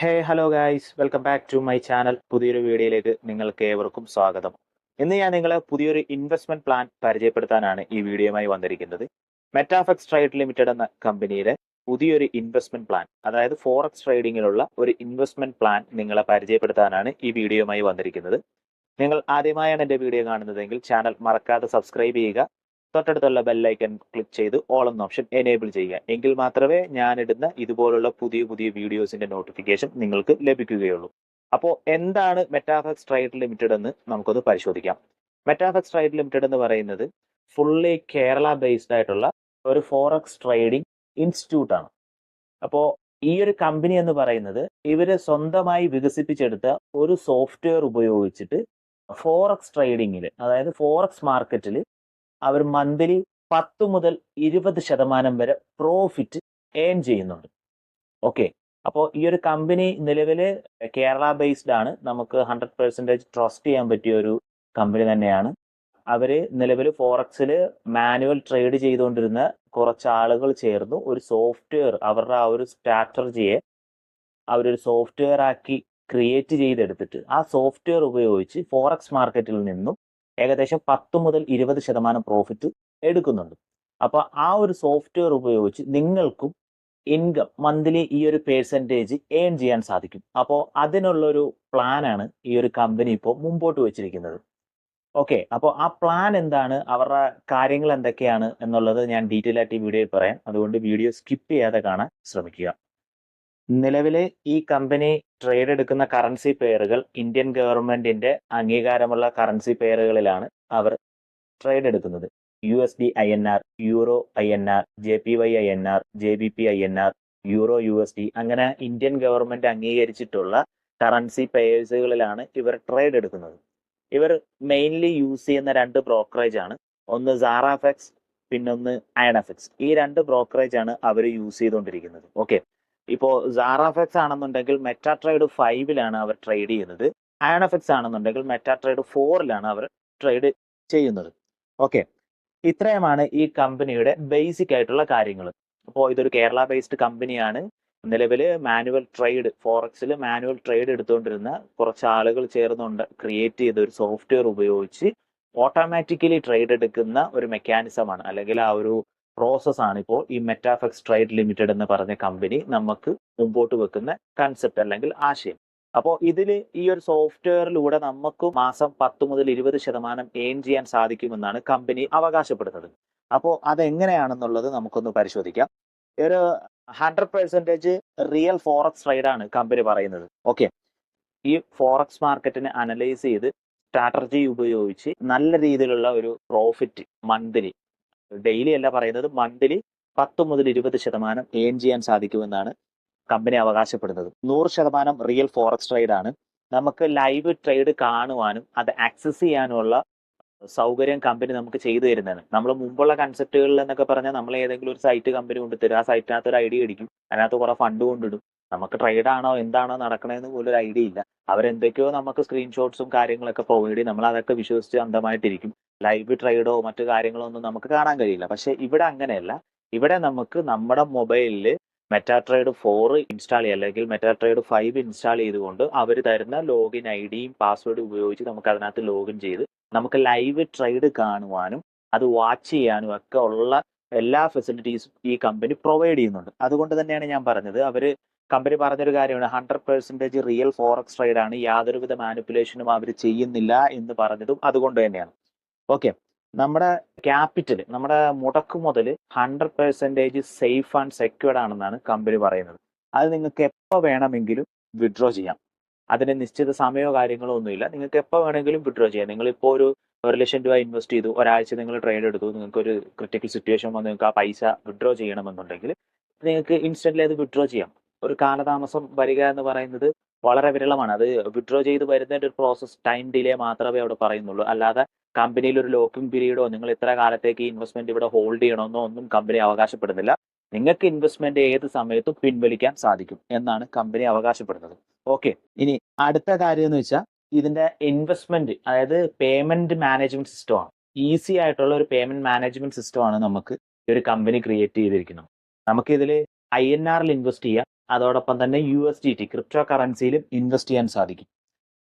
Hello guys, welcome back to my channel. പുതിയൊരു വീഡിയോയിലേക്ക് നിങ്ങൾക്ക് ഏവർക്കും സ്വാഗതം. ഇന്ന് ഞാൻ നിങ്ങളെ പുതിയൊരു ഇൻവെസ്റ്റ്മെന്റ് പ്ലാൻ പരിചയപ്പെടുത്താനാണ് ഈ വീഡിയോയുമായി വന്നിരിക്കുന്നത്. മെറ്റാഫെക്സ് ട്രേഡ് ലിമിറ്റഡ് എന്ന കമ്പനിയുടെ പുതിയൊരു ഇൻവെസ്റ്റ്മെന്റ് പ്ലാൻ, അതായത് ഫോറക്സ് ട്രേഡിങ്ങിലുള്ള ഒരു ഇൻവെസ്റ്റ്മെന്റ് പ്ലാൻ നിങ്ങളെ പരിചയപ്പെടുത്താനാണ് ഈ വീഡിയോയുമായി വന്നിരിക്കുന്നത്. നിങ്ങൾ ആദ്യമായാണ് എൻ്റെ വീഡിയോ കാണുന്നതെങ്കിൽ ചാനൽ മറക്കാതെ സബ്സ്ക്രൈബ് ചെയ്യുക. തൊട്ടടുത്തുള്ള ബെല്ലൈക്കൺ ക്ലിക്ക് ചെയ്ത് ഓൾ എന്ന ഓപ്ഷൻ എനേബിൾ ചെയ്യുക. എങ്കിൽ മാത്രമേ ഞാനിടുന്ന ഇതുപോലുള്ള പുതിയ പുതിയ വീഡിയോസിന്റെ നോട്ടിഫിക്കേഷൻ നിങ്ങൾക്ക് ലഭിക്കുകയുള്ളൂ. അപ്പോൾ എന്താണ് മെറ്റാഫെക്സ് ട്രേഡ് ലിമിറ്റഡ് എന്ന് നമുക്കൊന്ന് പരിശോധിക്കാം. മെറ്റാഫെക്സ് ട്രേഡ് ലിമിറ്റഡ് എന്ന് പറയുന്നത് ഫുള്ളി കേരള ബേസ്ഡ് ആയിട്ടുള്ള ഒരു ഫോറക്സ് ട്രേഡിംഗ് ഇൻസ്റ്റിറ്റ്യൂട്ട് ആണ്. അപ്പോൾ ഈ ഒരു കമ്പനി എന്ന് പറയുന്നത് ഇവര് സ്വന്തമായി വികസിപ്പിച്ചെടുത്ത ഒരു സോഫ്റ്റ്വെയർ ഉപയോഗിച്ചിട്ട് ഫോറക്സ് ട്രേഡിങ്ങിൽ, അതായത് ഫോറക്സ് മാർക്കറ്റിൽ അവർ മന്ത്ലി 10 മുതൽ 20% വരെ പ്രോഫിറ്റ് ഏൺ ചെയ്യുന്നുണ്ട്. ഓക്കെ, അപ്പോൾ ഈ ഒരു കമ്പനി നിലവിൽ കേരള ബേസ്ഡ് ആണ്. നമുക്ക് 100% ട്രസ്റ്റ് ചെയ്യാൻ പറ്റിയ ഒരു കമ്പനി തന്നെയാണ്. അവര് നിലവിൽ ഫോറക്സിൽ മാനുവൽ ട്രേഡ് ചെയ്തുകൊണ്ടിരുന്ന കുറച്ച് ആളുകൾ ചേർന്ന് ഒരു സോഫ്റ്റ്വെയർ, അവരുടെ ആ ഒരു സ്ട്രാറ്റജിയെ അവരൊരു സോഫ്റ്റ്വെയർ ആക്കി ക്രിയേറ്റ് ചെയ്തെടുത്തിട്ട് ആ സോഫ്റ്റ്വെയർ ഉപയോഗിച്ച് ഫോറക്സ് മാർക്കറ്റിൽ നിന്നും ഏകദേശം 10 മുതൽ 20% പ്രോഫിറ്റ് എടുക്കുന്നുണ്ട്. അപ്പോൾ ആ ഒരു സോഫ്റ്റ്വെയർ ഉപയോഗിച്ച് നിങ്ങൾക്കും ഇൻകം മന്ത്ലി ഈ ഒരു പേഴ്സൻറ്റേജ് ഏൺ ചെയ്യാൻ സാധിക്കും. അപ്പോൾ അതിനുള്ളൊരു പ്ലാനാണ് ഈ ഒരു കമ്പനി ഇപ്പോൾ മുമ്പോട്ട് വെച്ചിരിക്കുന്നത്. ഓക്കെ, അപ്പോൾ ആ പ്ലാൻ എന്താണ്, അവരുടെ കാര്യങ്ങൾ എന്തൊക്കെയാണ് എന്നുള്ളത് ഞാൻ ഡീറ്റെയിൽ ആയിട്ട് ഈ വീഡിയോയിൽ പറയാം. അതുകൊണ്ട് വീഡിയോ സ്കിപ്പ് ചെയ്യാതെ കാണാൻ ശ്രമിക്കുക. നിലവിലെ ഈ കമ്പനി ട്രേഡ് എടുക്കുന്ന കറൻസി പെയറുകൾ ഇന്ത്യൻ ഗവൺമെന്റിന്റെ അംഗീകാരമുള്ള കറൻസി പെയറുകളിലാണ് അവർ ട്രേഡ് എടുക്കുന്നത്. USD INR, euro INR, JPY INR, JBP INR, euro USD, അങ്ങനെ ഇന്ത്യൻ ഗവൺമെന്റ് അംഗീകരിച്ചിട്ടുള്ള കറൻസി പെയർസുകളിലാണ് ഇവർ ട്രേഡ് എടുക്കുന്നത്. ഇവർ മെയിൻലി യൂസ് ചെയ്യുന്ന 2 ബ്രോക്കറേജ് ആണ്. ഒന്ന് സാറാഫെക്സ്, പിന്നൊന്ന് അയണഫെക്സ്. ഈ 2 ബ്രോക്കറേജ് ആണ് അവർ യൂസ് ചെയ്തുകൊണ്ടിരിക്കുന്നത്. ഓക്കെ, ഇപ്പോൾ സാറാഫെക്സ് ആണെന്നുണ്ടെങ്കിൽ മെറ്റാട്രേഡ് 5ലാണ് അവർ ട്രേഡ് ചെയ്യുന്നത്. അയണഫെക്സ് ആണെന്നുണ്ടെങ്കിൽ മെറ്റാട്രേഡ് 4ലാണ് അവർ ട്രേഡ് ചെയ്യുന്നത്. ഓക്കെ, ഇത്രയുമാണ് ഈ കമ്പനിയുടെ ബേസിക് ആയിട്ടുള്ള കാര്യങ്ങൾ. അപ്പോൾ ഇതൊരു കേരള ബേസ്ഡ് കമ്പനിയാണ്. നിലവിൽ മാനുവൽ ട്രേഡ്, ഫോറക്സിൽ മാനുവൽ ട്രേഡ് എടുത്തുകൊണ്ടിരുന്ന കുറച്ച് ആളുകൾ ചേർന്നുകൊണ്ട് ക്രിയേറ്റ് ചെയ്ത ഒരു സോഫ്റ്റ്വെയർ ഉപയോഗിച്ച് ഓട്ടോമാറ്റിക്കലി ട്രേഡ് എടുക്കുന്ന ഒരു മെക്കാനിസമാണ്, അല്ലെങ്കിൽ ആ ഒരു പ്രോസസ്സാണ് ഇപ്പോൾ ഈ മെറ്റാഫെക്സ് ട്രേഡ് ലിമിറ്റഡ് എന്ന് പറഞ്ഞ കമ്പനി നമുക്ക് മുമ്പോട്ട് വെക്കുന്ന കൺസെപ്റ്റ് അല്ലെങ്കിൽ ആശയം. അപ്പോൾ ഇതിൽ ഈ ഒരു സോഫ്റ്റ്വെയറിലൂടെ നമുക്ക് മാസം 10 മുതൽ 20% ഏൺ ചെയ്യാൻ സാധിക്കുമെന്നാണ് കമ്പനി അവകാശപ്പെടുന്നത്. അപ്പോൾ അതെങ്ങനെയാണെന്നുള്ളത് നമുക്കൊന്ന് പരിശോധിക്കാം. ഒരു 100% റിയൽ ഫോറക്സ് ട്രേഡാണ് കമ്പനി പറയുന്നത്. ഓക്കെ, ഈ ഫോറക്സ് മാർക്കറ്റിനെ അനലൈസ് ചെയ്ത് സ്ട്രാറ്റജി ഉപയോഗിച്ച് നല്ല രീതിയിലുള്ള ഒരു പ്രോഫിറ്റ് മന്ത്ലി, ഡെയിലി അല്ല പറയുന്നത്, മന്ത്ലി 10 മുതൽ 20% ഏൺ ചെയ്യാൻ സാധിക്കുമെന്നാണ് കമ്പനി അവകാശപ്പെടുന്നത്. 100% റിയൽ ഫോറക്സ് ട്രേഡ് ആണ്. നമുക്ക് ലൈവ് ട്രേഡ് കാണുവാനും അത് ആക്സസ് ചെയ്യാനുമുള്ള സൗകര്യം കമ്പനി നമുക്ക് ചെയ്തു തരുന്നതാണ്. നമ്മൾ മുമ്പുള്ള കൺസെപ്റ്റുകളിൽ എന്നൊക്കെ പറഞ്ഞാൽ നമ്മൾ ഏതെങ്കിലും ഒരു സൈറ്റ് കമ്പനി കൊണ്ടുതരും, ആ സൈറ്റിനകത്ത് ഒരു ഐഡിയ അടിക്കും, അതിനകത്ത് കുറെ ഫണ്ട് കൊണ്ടിടും, നമുക്ക് ട്രേഡ് ആണോ എന്താണോ നടക്കണമെന്ന് പോലും ഒരു ഐഡിയ ഇല്ല. അവരെന്തൊക്കെയോ നമുക്ക് സ്ക്രീൻഷോട്ട്സും കാര്യങ്ങളൊക്കെ പ്രൊവൈഡ് ചെയ്യും, നമ്മൾ അതൊക്കെ വിശ്വസിച്ച് അന്ധമായിട്ടിരിക്കും. ലൈവ് ട്രേഡോ മറ്റു കാര്യങ്ങളോ ഒന്നും നമുക്ക് കാണാൻ കഴിയില്ല. പക്ഷെ ഇവിടെ അങ്ങനെയല്ല. ഇവിടെ നമുക്ക് നമ്മുടെ മൊബൈലിൽ മെറ്റാട്രേഡ് 4 ഇൻസ്റ്റാൾ ചെയ്യുക, അല്ലെങ്കിൽ മെറ്റാട്രേഡ് 5 ഇൻസ്റ്റാൾ ചെയ്തുകൊണ്ട് അവർ തരുന്ന ലോഗിൻ ഐഡിയും പാസ്വേഡും ഉപയോഗിച്ച് നമുക്ക് അതിനകത്ത് ലോഗിൻ ചെയ്ത് നമുക്ക് ലൈവ് ട്രേഡ് കാണുവാനും അത് വാച്ച് ചെയ്യാനും ഒക്കെ ഉള്ള എല്ലാ ഫെസിലിറ്റീസും ഈ കമ്പനി പ്രൊവൈഡ് ചെയ്യുന്നുണ്ട്. അതുകൊണ്ട് തന്നെയാണ് ഞാൻ പറഞ്ഞത്, കമ്പനി പറഞ്ഞൊരു കാര്യമാണ് 100% റിയൽ ഫോറക്സ് ട്രേഡ് ആണ്, യാതൊരുവിധ മാനിപ്പുലേഷനും അവർ ചെയ്യുന്നില്ല എന്ന് പറഞ്ഞതും അതുകൊണ്ട് തന്നെയാണ്. ഓക്കെ, നമ്മുടെ ക്യാപിറ്റൽ, നമ്മുടെ മുടക്ക് മുതൽ 100% സേഫ് ആൻഡ് സെക്യൂർഡ് ആണെന്നാണ് കമ്പനി പറയുന്നത്. അത് നിങ്ങൾക്ക് എപ്പോൾ വേണമെങ്കിലും വിഡ്രോ ചെയ്യാം. അതിന് നിശ്ചിത സമയമോ കാര്യങ്ങളോ ഒന്നുമില്ല. നിങ്ങൾക്ക് എപ്പോൾ വേണമെങ്കിലും വിഡ്രോ ചെയ്യാം. നിങ്ങളിപ്പോൾ ഒരു 1,00,000 രൂപ ഇൻവെസ്റ്റ് ചെയ്തു, ഒരാഴ്ച നിങ്ങൾ ട്രേഡ് എടുത്തു, നിങ്ങൾക്ക് ഒരു ക്രിട്ടിക്കൽ സിറ്റുവേഷൻ വന്ന് നിങ്ങൾക്ക് ആ പൈസ വിഡ്രോ ചെയ്യണമെന്നുണ്ടെങ്കിൽ നിങ്ങൾക്ക് ഇൻസ്റ്റന്റ്ലി അത് വിഡ്രോ ചെയ്യാം. ഒരു കാലതാമസം വരിക എന്ന് പറയുന്നത് വളരെ വിരളമാണ്. അത് വിഡ്രോ ചെയ്ത് വരുന്നതിന്റെ ഒരു പ്രോസസ് ടൈം ഡിലേ മാത്രമേ അവിടെ പറയുന്നുള്ളൂ. അല്ലാതെ കമ്പനിയിൽ ഒരു ലോക്കിംഗ് പീരീഡോ നിങ്ങൾ ഇത്ര കാലത്തേക്ക് ഇൻവെസ്റ്റ്മെന്റ് ഇവിടെ ഹോൾഡ് ചെയ്യണമെന്നോ ഒന്നും കമ്പനി അവകാശപ്പെടുന്നില്ല. നിങ്ങൾക്ക് ഇൻവെസ്റ്റ്മെന്റ് ഏത് സമയത്തും പിൻവലിക്കാൻ സാധിക്കും എന്നാണ് കമ്പനി അവകാശപ്പെടുന്നത്. ഓക്കെ, ഇനി അടുത്ത കാര്യം എന്ന് വെച്ചാൽ ഇതിന്റെ ഇൻവെസ്റ്റ്മെന്റ്, അതായത് പേയ്മെന്റ് മാനേജ്മെന്റ് സിസ്റ്റമാണ്. ഈസി ആയിട്ടുള്ള ഒരു പേയ്മെന്റ് മാനേജ്മെന്റ് സിസ്റ്റമാണ് നമുക്ക് ഈ ഒരു കമ്പനി ക്രിയേറ്റ് ചെയ്തിരിക്കുന്നത്. നമുക്ക് ഇതിൽ INR ഇൻവെസ്റ്റ് ചെയ്യാം, അതോടൊപ്പം തന്നെ USDT ക്രിപ്റ്റോ കറൻസിയിലും ഇൻവെസ്റ്റ് ചെയ്യാൻ സാധിക്കും.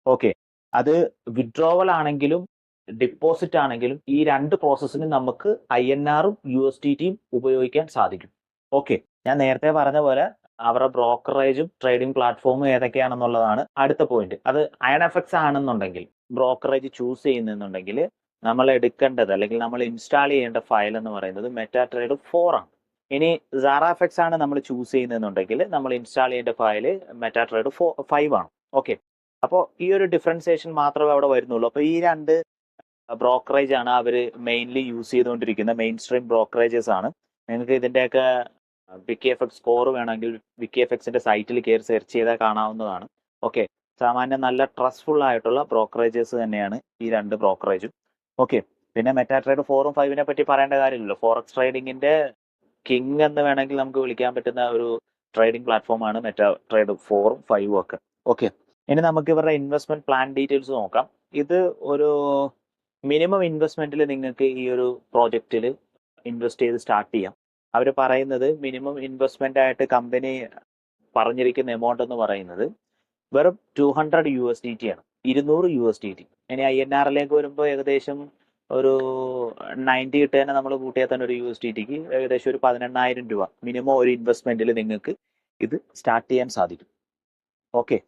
ഓക്കെ, അത് വിഡ്രോവൽ ആണെങ്കിലും ഡിപ്പോസിറ്റ് ആണെങ്കിലും ഈ രണ്ട് പ്രോസസ്സിന് നമുക്ക് INR-ഉം USDT-യും ഉപയോഗിക്കാൻ സാധിക്കും. ഓക്കെ, ഞാൻ നേരത്തെ പറഞ്ഞ പോലെ അവരുടെ ബ്രോക്കറേജും ട്രേഡിംഗ് പ്ലാറ്റ്ഫോമും ഏതൊക്കെയാണെന്നുള്ളതാണ് അടുത്ത പോയിന്റ്. അത് INFX ആണെന്നുണ്ടെങ്കിൽ ബ്രോക്കറേജ് ചൂസ് ചെയ്യുന്നുണ്ടെങ്കിൽ നമ്മൾ എടുക്കേണ്ടത് അല്ലെങ്കിൽ നമ്മൾ ഇൻസ്റ്റാൾ ചെയ്യേണ്ട ഫയൽ എന്ന് പറയുന്നത് മെറ്റാട്രേഡ് 4 ആണ്. ഇനി ZaraFX ആണ് നമ്മൾ ചൂസ് ചെയ്യുന്നുണ്ടെങ്കിൽ നമ്മൾ ഇൻസ്റ്റാൾ ചെയ്യേണ്ട ഫയൽ മെറ്റാട്രേഡ് 5 ആണ്. ഓക്കെ, അപ്പോൾ ഈ ഒരു ഡിഫറൻസിയേഷൻ മാത്രമേ അവിടെ വരുന്നുള്ളൂ. അപ്പോൾ ഈ രണ്ട് ബ്രോക്കറേജ് ആണ് അവർ മെയിൻലി യൂസ് ചെയ്തുകൊണ്ടിരിക്കുന്ന മെയിൻ സ്ട്രീം ബ്രോക്കറേജസ് ആണ്. നിങ്ങൾക്ക് ഇതിൻ്റെയൊക്കെ വിക്കിഎഫ്എക്സ് സ്കോർ വേണമെങ്കിൽ വിക്കിഎഫ്എക്സിന്റെ സൈറ്റിൽ കയറി സെർച്ച് ചെയ്താൽ കാണാവുന്നതാണ്. ഓക്കെ, സാമാന്യം നല്ല ട്രസ്റ്റ്ഫുൾ ആയിട്ടുള്ള ബ്രോക്കറേജസ് തന്നെയാണ് ഈ രണ്ട് ബ്രോക്കറേജും. ഓക്കെ, പിന്നെ മെറ്റാട്രേഡ് 4ഉം 5നെ പറ്റി പറയേണ്ട കാര്യമില്ലല്ലോ. ഫോറക്സ് ട്രേഡിങ്ങിന്റെ കിങ് എന്ന് വേണമെങ്കിൽ നമുക്ക് വിളിക്കാൻ പറ്റുന്ന ഒരു ട്രേഡിംഗ് പ്ലാറ്റ്ഫോമാണ് മെറ്റാട്രേഡ് 4ഉം 5ഉം ഒക്കെ. ഓക്കെ, ഇനി നമുക്ക് ഇവരുടെ ഇൻവെസ്റ്റ്മെന്റ് പ്ലാൻ ഡീറ്റെയിൽസ് നോക്കാം. ഇത് ഒരു മിനിമം ഇൻവെസ്റ്റ്മെന്റിൽ നിങ്ങൾക്ക് ഈ ഒരു പ്രോജക്റ്റിൽ ഇൻവെസ്റ്റ് ചെയ്ത് സ്റ്റാർട്ട് ചെയ്യാം. അവർ പറയുന്നത് മിനിമം ഇൻവെസ്റ്റ്മെന്റ് ആയിട്ട് കമ്പനി പറഞ്ഞിരിക്കുന്ന എമൗണ്ട് എന്ന് പറയുന്നത് വെറും 200 USDT ആണ്, 200 USDT. ഇനി INR-ലേക്ക് വരുമ്പോൾ ഏകദേശം ഒരു 90 കിട്ടുക നമ്മൾ കൂട്ടിയാൽ തന്നെ ഒരു USDT-ക്ക് ഏകദേശം ഒരു 18,000 രൂപ മിനിമം ഒരു ഇൻവെസ്റ്റ്മെന്റിൽ നിങ്ങൾക്ക് ഇത് സ്റ്റാർട്ട് ചെയ്യാൻ സാധിക്കും. ഓക്കെ,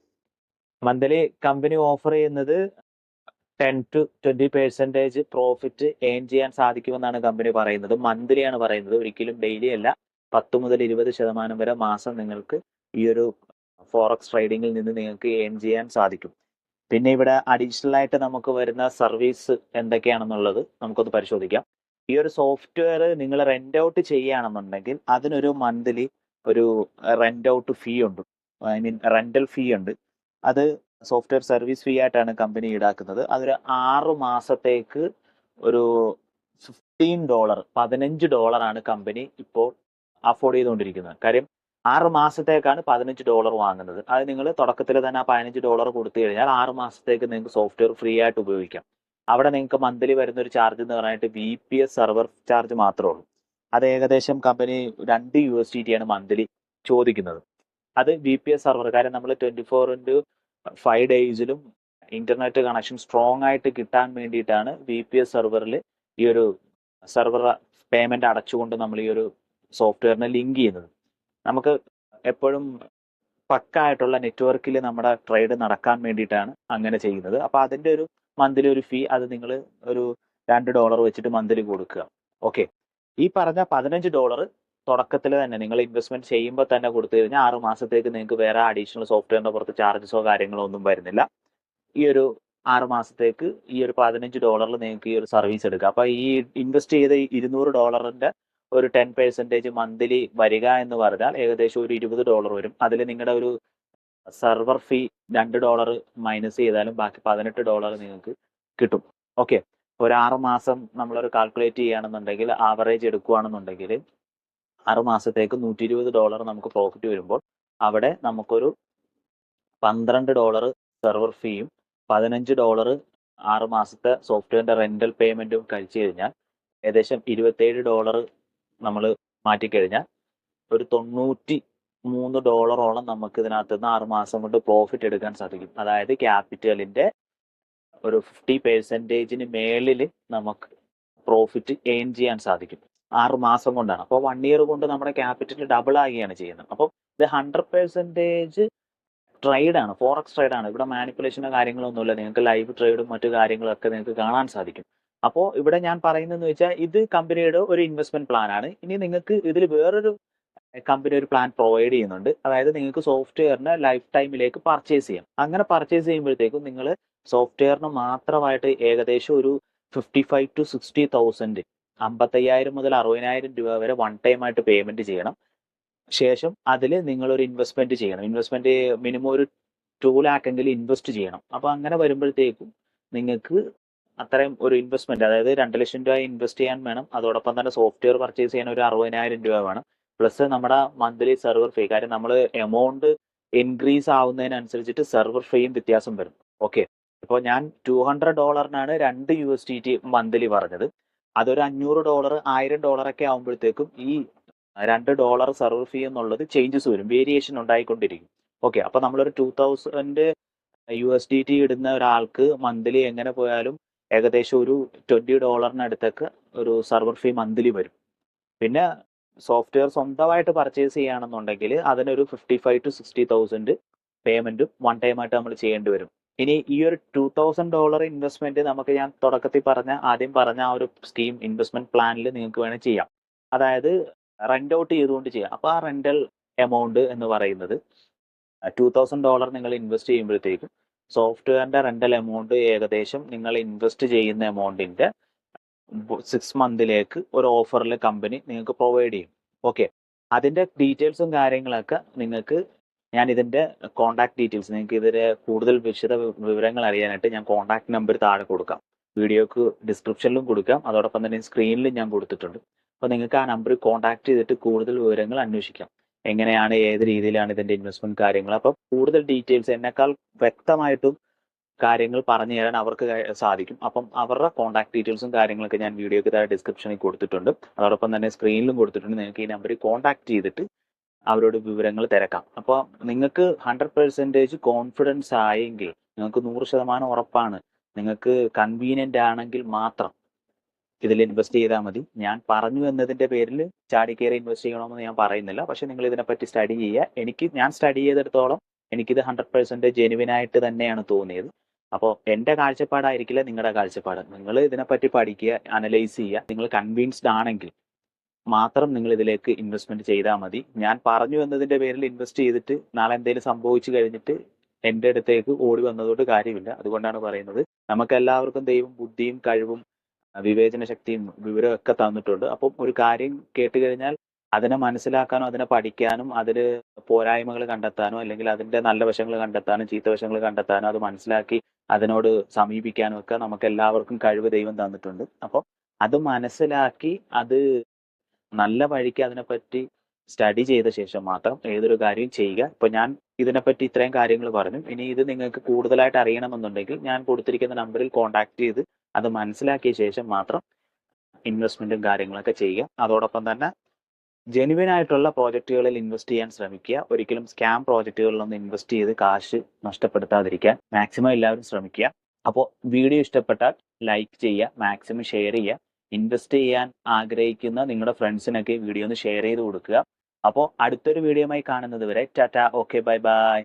മന്ത്ലി കമ്പനി ഓഫർ ചെയ്യുന്നത് 10 to 20% പ്രോഫിറ്റ് ഏൺ ചെയ്യാൻ സാധിക്കുമെന്നാണ് കമ്പനി പറയുന്നത്. മന്ത്ലി ആണ് പറയുന്നത്, ഒരിക്കലും ഡെയിലി അല്ല. 10 മുതൽ 20% വരെ മാസം നിങ്ങൾക്ക് ഈ ഒരു ഫോറക്സ് ട്രേഡിങ്ങിൽ നിന്ന് നിങ്ങൾക്ക് ഏൺ ചെയ്യാൻ സാധിക്കും. പിന്നെ ഇവിടെ അഡീഷണൽ ആയിട്ട് നമുക്ക് വരുന്ന സർവീസ് എന്തൊക്കെയാണെന്നുള്ളത് നമുക്കൊന്ന് പരിശോധിക്കാം. ഈ ഒരു സോഫ്റ്റ്വെയർ നിങ്ങൾ റെന്റ് ഔട്ട് ചെയ്യുകയാണെന്നുണ്ടെങ്കിൽ അതിനൊരു മന്ത്ലി ഒരു റെന്റ് ഔട്ട് ഫീ ഉണ്ട്, ഐ മീൻ റെന്റൽ ഫീ ഉണ്ട്. അത് സോഫ്റ്റ്വെയർ സർവീസ് ഫീ ആയിട്ടാണ് കമ്പനി ഈടാക്കുന്നത്. അതൊരു 6 മാസത്തേക്ക് ഒരു $15 ആണ് കമ്പനി ഇപ്പോൾ അഫോർഡ് ചെയ്തുകൊണ്ടിരിക്കുന്നത്. കാര്യം 6 മാസത്തേക്കാണ് $15 വാങ്ങുന്നത്. അത് നിങ്ങൾ തുടക്കത്തിൽ തന്നെ ആ $15 കൊടുത്തു കഴിഞ്ഞാൽ 6 മാസത്തേക്ക് നിങ്ങൾക്ക് സോഫ്റ്റ്വെയർ ഫ്രീ ആയിട്ട് ഉപയോഗിക്കാം. അവിടെ നിങ്ങൾക്ക് മന്ത്ലി വരുന്ന ഒരു ചാർജ് എന്ന് പറഞ്ഞിട്ട് VPS സെർവർ ചാർജ് മാത്രമേ ഉള്ളൂ. അത് ഏകദേശം കമ്പനി 2 USDT ആണ് മന്ത്ലി ചോദിക്കുന്നത്. അത് VPS സെർവർ, കാര്യം നമ്മൾ 24/5 ഡേയ്സിലും ഇന്റർനെറ്റ് കണക്ഷൻ സ്ട്രോങ് ആയിട്ട് കിട്ടാൻ വേണ്ടിയിട്ടാണ് VPS സെർവറിൽ ഈ ഒരു സെർവർ പേയ്മെന്റ് അടച്ചുകൊണ്ട് നമ്മൾ ഈ ഒരു സോഫ്റ്റ്വെയറിനെ ലിങ്ക് ചെയ്യുന്നത്. നമുക്ക് എപ്പോഴും പക്കായിട്ടുള്ള നെറ്റ്വർക്കിൽ നമ്മുടെ ട്രേഡ് നടക്കാൻ വേണ്ടിയിട്ടാണ് അങ്ങനെ ചെയ്യുന്നത്. അപ്പോൾ അതിന്റെ ഒരു മന്ത്ലി ഒരു ഫീ അത് നിങ്ങൾ ഒരു $2 വെച്ചിട്ട് മന്ത്ലി കൊടുക്കുക. ഓക്കെ, ഈ പറഞ്ഞ $15 തുടക്കത്തിൽ തന്നെ നിങ്ങൾ ഇൻവെസ്റ്റ്മെന്റ് ചെയ്യുമ്പോൾ തന്നെ കൊടുത്തു കഴിഞ്ഞാൽ 6 മാസത്തേക്ക് നിങ്ങൾക്ക് വേറെ അഡീഷണൽ സോഫ്റ്റ്വെയറിന്റെ പുറത്ത് ചാർജസോ കാര്യങ്ങളോ ഒന്നും വരുന്നില്ല. ഈ ഒരു 6 മാസത്തേക്ക് ഈ ഒരു $15 നിങ്ങൾക്ക് ഈ ഒരു സർവീസ് എടുക്കുക. അപ്പൊ ഈ ഇൻവെസ്റ്റ് ചെയ്ത $200 ഒരു 10% മന്ത്ലി വരിക എന്ന് പറഞ്ഞാൽ ഏകദേശം ഒരു $20 വരും. അതിൽ നിങ്ങളുടെ ഒരു സെർവർ ഫീ $2 മൈനസ് ചെയ്താലും ബാക്കി $18 നിങ്ങൾക്ക് കിട്ടും. ഓക്കെ, ഒരു 6 മാസം നമ്മളൊരു കാൽക്കുലേറ്റ് ചെയ്യുകയാണെന്നുണ്ടെങ്കിൽ ആവറേജ് എടുക്കുകയാണെന്നുണ്ടെങ്കിൽ 6 മാസത്തേക്ക് $120 നമുക്ക് പ്രോഫിറ്റ് വരുമ്പോൾ അവിടെ നമുക്കൊരു $12 സെർവർ ഫീയും $15 6 മാസത്തെ സോഫ്റ്റ്വെയറിന്റെ റെന്റൽ പേയ്മെന്റും കഴിച്ചു കഴിഞ്ഞാൽ ഏകദേശം $27 നമ്മൾ മാറ്റിക്കഴിഞ്ഞാൽ ഒരു $93 നമുക്ക് ഇതിനകത്ത് നിന്ന് 6 മാസം കൊണ്ട് പ്രോഫിറ്റ് എടുക്കാൻ സാധിക്കും. അതായത് ക്യാപിറ്റലിന്റെ ഒരു 50% മേളിൽ നമുക്ക് പ്രോഫിറ്റ് ഏൺ ചെയ്യാൻ സാധിക്കും 6 മാസം കൊണ്ടാണ്. അപ്പോൾ 1 ഇയർ കൊണ്ട് നമ്മുടെ ക്യാപിറ്റൽ ഡബിൾ ആകുകയാണ് ചെയ്യുന്നത്. അപ്പോൾ ഇത് 100% ട്രേഡ് ആണ്, ഫോറക്സ് ട്രേഡ് ആണ്. ഇവിടെ മാനിപ്പുലേഷനോ കാര്യങ്ങളൊന്നുമില്ല. നിങ്ങൾക്ക് ലൈവ് ട്രേഡും മറ്റു കാര്യങ്ങളൊക്കെ നിങ്ങൾക്ക് കാണാൻ സാധിക്കും. അപ്പോൾ ഇവിടെ ഞാൻ പറയുന്നതെന്ന് വെച്ചാൽ ഇത് കമ്പനിയുടെ ഒരു ഇൻവെസ്റ്റ്മെന്റ് പ്ലാൻ ആണ്. ഇനി നിങ്ങൾക്ക് ഇതിൽ വേറൊരു കമ്പനി ഒരു പ്ലാൻ പ്രൊവൈഡ് ചെയ്യുന്നുണ്ട്. അതായത് നിങ്ങൾക്ക് സോഫ്റ്റ്വെയറിനെ ലൈഫ് ടൈമിലേക്ക് പർച്ചേസ് ചെയ്യാം. അങ്ങനെ പർച്ചേസ് ചെയ്യുമ്പോഴത്തേക്കും നിങ്ങൾ സോഫ്റ്റ്വെയറിന് മാത്രമായിട്ട് ഏകദേശം ഒരു 55,000 to 60,000 55,000 മുതൽ 60,000 രൂപ വരെ വൺ ടൈം ആയിട്ട് പേയ്മെന്റ് ചെയ്യണം. ശേഷം അതിൽ നിങ്ങൾ ഒരു ഇൻവെസ്റ്റ്മെന്റ് ചെയ്യണം. ഇൻവെസ്റ്റ്മെന്റ് മിനിമം ഒരു 2 lakh എങ്കിലും ഇൻവെസ്റ്റ് ചെയ്യണം. അപ്പൊ അങ്ങനെ വരുമ്പോഴത്തേക്കും നിങ്ങൾക്ക് അത്രയും ഒരു ഇൻവെസ്റ്റ്മെന്റ്, അതായത് 2 ലക്ഷം രൂപ ഇൻവെസ്റ്റ് ചെയ്യാൻ വേണം. അതോടൊപ്പം തന്നെ സോഫ്റ്റ്വെയർ പർച്ചേസ് ചെയ്യാൻ ഒരു 60,000 രൂപ വേണം. പ്ലസ് നമ്മുടെ മന്ത്ലി സെർവർ ഫീ, കാര്യം നമ്മൾ എമൗണ്ട് ഇൻക്രീസ് ആവുന്നതിനനുസരിച്ചിട്ട് സെർവർ ഫീയും വ്യത്യാസം വരും. ഓക്കെ, ഇപ്പോൾ ഞാൻ $200 2 USDT മന്ത്ലി പറഞ്ഞത്. അതൊരു $500 $1,000 ഒക്കെ ആകുമ്പോഴത്തേക്കും ഈ $2 സെർവർ ഫീ എന്നുള്ളത് ചേഞ്ചസ് വരും, വേരിയേഷൻ ഉണ്ടായിക്കൊണ്ടിരിക്കും. ഓക്കെ, അപ്പോൾ നമ്മളൊരു 2000 USDT ഇടുന്ന ഒരാൾക്ക് മന്ത്ലി എങ്ങനെ പോയാലും ഏകദേശം ഒരു $20 ഒരു സെർവർ ഫീ മന്ത്ലി വരും. പിന്നെ സോഫ്റ്റ്വെയർ സ്വന്തമായിട്ട് പർച്ചേസ് ചെയ്യുകയാണെന്നുണ്ടെങ്കിൽ അതിനൊരു 55,000 to 60,000 പേയ്മെന്റും വൺ ടൈം ആയിട്ട് നമ്മൾ ചെയ്യേണ്ടി വരും. ഇനി ഈ ഒരു $2,000 ഇൻവെസ്റ്റ്മെന്റ് നമുക്ക് ഞാൻ തുടക്കത്തിൽ ആദ്യം പറഞ്ഞ ആ ഒരു സ്കീം ഇൻവെസ്റ്റ്മെന്റ് പ്ലാനിൽ നിങ്ങൾക്ക് വേണേൽ ചെയ്യാം. അതായത് റെന്റ് ഔട്ട് ചെയ്തുകൊണ്ട് ചെയ്യാം. അപ്പോൾ ആ റെന്റൽ എമൗണ്ട് എന്ന് പറയുന്നത് $2,000 നിങ്ങൾ ഇൻവെസ്റ്റ് ചെയ്യുമ്പോഴത്തേക്കും സോഫ്റ്റ്വെയറിന്റെ റെന്റൽ എമൗണ്ട് ഏകദേശം നിങ്ങൾ ഇൻവെസ്റ്റ് ചെയ്യുന്ന എമൗണ്ടിന്റെ 6 മന്തിലേക്ക് ഒരു ഓഫറിൽ കമ്പനി നിങ്ങൾക്ക് പ്രൊവൈഡ് ചെയ്യും. ഓക്കെ, അതിന്റെ ഡീറ്റെയിൽസും കാര്യങ്ങളൊക്കെ നിങ്ങൾക്ക് ഞാൻ ഇതിന്റെ കോൺടാക്ട് ഡീറ്റെയിൽസ് നിങ്ങൾക്ക് ഇതിന്റെ കൂടുതൽ വിശദ വിവരങ്ങൾ അറിയാനായിട്ട് ഞാൻ കോൺടാക്ട് നമ്പർ താഴെ കൊടുക്കാം, വീഡിയോക്ക് ഡിസ്ക്രിപ്ഷനിലും കൊടുക്കാം, അതോടൊപ്പം തന്നെ സ്ക്രീനിലും ഞാൻ കൊടുത്തിട്ടുണ്ട്. അപ്പോൾ നിങ്ങൾക്ക് ആ നമ്പറിൽ കോൺടാക്ട് ചെയ്തിട്ട് കൂടുതൽ വിവരങ്ങൾ അന്വേഷിക്കാം, എങ്ങനെയാണ് ഏത് രീതിയിലാണ് ഇതിന്റെ ഇൻവെസ്റ്റ്മെന്റ് കാര്യങ്ങൾ. അപ്പം കൂടുതൽ ഡീറ്റെയിൽസ് എന്നെക്കാൾ വ്യക്തമായിട്ടും കാര്യങ്ങൾ പറഞ്ഞു തരാൻ അവർക്ക് സാധിക്കും. അപ്പം അവരുടെ കോൺടാക്ട് ഡീറ്റെയിൽസും കാര്യങ്ങളൊക്കെ ഞാൻ വീഡിയോക്ക് താഴെ ഡിസ്ക്രിപ്ഷനിൽ കൊടുത്തിട്ടുണ്ട്, അതോടൊപ്പം തന്നെ സ്ക്രീനിലും കൊടുത്തിട്ടുണ്ട്. നിങ്ങൾക്ക് ഈ നമ്പറിൽ കോൺടാക്ട് ചെയ്തിട്ട് അവരോട് വിവരങ്ങൾ തിരക്കാം. അപ്പോൾ നിങ്ങൾക്ക് 100% കോൺഫിഡൻസ് ആയെങ്കിൽ, നിങ്ങൾക്ക് 100% ഉറപ്പാണ്, നിങ്ങൾക്ക് കൺവീനിയന്റ് ആണെങ്കിൽ മാത്രം ഇതിൽ ഇൻവെസ്റ്റ് ചെയ്താൽ മതി. ഞാൻ പറഞ്ഞു എന്നതിന്റെ പേരിൽ ചാടിക്കയറി ഇൻവെസ്റ്റ് ചെയ്യണമെന്ന് ഞാൻ പറയുന്നില്ല, പക്ഷെ നിങ്ങൾ ഇതിനെപ്പറ്റി സ്റ്റഡി ചെയ്യുക. ഞാൻ സ്റ്റഡി ചെയ്തെടുത്തോളം എനിക്കിത് 100% ജെനുവിനായിട്ട് തന്നെയാണ് തോന്നിയത്. അപ്പോൾ എൻ്റെ കാഴ്ചപ്പാടായിരിക്കില്ല നിങ്ങളുടെ കാഴ്ചപ്പാട്. നിങ്ങൾ ഇതിനെപ്പറ്റി പഠിക്കുക, അനലൈസ് ചെയ്യുക. നിങ്ങൾ കൺവിൻസ്ഡ് ആണെങ്കിൽ മാത്രം നിങ്ങൾ ഇതിലേക്ക് ഇൻവെസ്റ്റ്മെന്റ് ചെയ്താൽ മതി. ഞാൻ പറഞ്ഞു എന്നതിന്റെ പേരിൽ ഇൻവെസ്റ്റ് ചെയ്തിട്ട് നാളെ എന്തെങ്കിലും സംഭവിച്ചു കഴിഞ്ഞിട്ട് എൻ്റെ അടുത്തേക്ക് ഓടി വന്നതോട് കാര്യമില്ല. അതുകൊണ്ടാണ് പറയുന്നത്, നമുക്ക് എല്ലാവർക്കും ദൈവം ബുദ്ധിയും കഴിവും വിവേചന ശക്തിയും വിവരവും ഒക്കെ തന്നിട്ടുണ്ട്. അപ്പം ഒരു കാര്യം കേട്ട് കഴിഞ്ഞാൽ അതിനെ മനസ്സിലാക്കാനും അതിനെ പഠിക്കാനും അതിൽ പോരായ്മകൾ കണ്ടെത്താനും അല്ലെങ്കിൽ അതിന്റെ നല്ല വശങ്ങൾ കണ്ടെത്താനും ചീത്ത വശങ്ങൾ കണ്ടെത്താനും അത് മനസ്സിലാക്കി അതിനോട് സമീപിക്കാനും ഒക്കെ നമുക്ക് എല്ലാവർക്കും കഴിവ് ദൈവം തന്നിട്ടുണ്ട്. അപ്പം അത് മനസ്സിലാക്കി അത് നല്ല വഴിക്ക് അതിനെപ്പറ്റി സ്റ്റഡി ചെയ്ത ശേഷം മാത്രം ഏതൊരു കാര്യം ചെയ്യുക. ഇപ്പൊ ഞാൻ ഇതിനെപ്പറ്റി ഇത്രയും കാര്യങ്ങൾ പറഞ്ഞു. ഇനി ഇത് നിങ്ങൾക്ക് കൂടുതലായിട്ട് അറിയണമെന്നുണ്ടെങ്കിൽ ഞാൻ കൊടുത്തിരിക്കുന്ന നമ്പറിൽ കോൺടാക്ട് ചെയ്ത് അത് മനസ്സിലാക്കിയ ശേഷം മാത്രം ഇൻവെസ്റ്റ്മെന്റും കാര്യങ്ങളൊക്കെ ചെയ്യുക. അതോടൊപ്പം തന്നെ ജെനുവിൻ ആയിട്ടുള്ള പ്രോജക്റ്റുകളിൽ ഇൻവെസ്റ്റ് ചെയ്യാൻ ശ്രമിക്കുക. ഒരിക്കലും സ്കാം പ്രോജക്റ്റുകളിലൊന്നും ഇൻവെസ്റ്റ് ചെയ്ത് കാശ് നഷ്ടപ്പെടുത്താതിരിക്കാൻ മാക്സിമം എല്ലാവരും ശ്രമിക്കുക. അപ്പോൾ വീഡിയോ ഇഷ്ടപ്പെട്ടാൽ ലൈക്ക് ചെയ്യുക, മാക്സിമം ഷെയർ ചെയ്യുക. ഇൻവെസ്റ്റ് ചെയ്യാൻ ആഗ്രഹിക്കുന്ന നിങ്ങളുടെ ഫ്രണ്ട്സിനൊക്കെ വീഡിയോ ഒന്ന് ഷെയർ ചെയ്ത് കൊടുക്കുക. അപ്പോൾ അടുത്തൊരു വീഡിയോയുമായി കാണുന്നത് വരെ ടാറ്റ, ഓക്കെ, ബൈ ബൈ.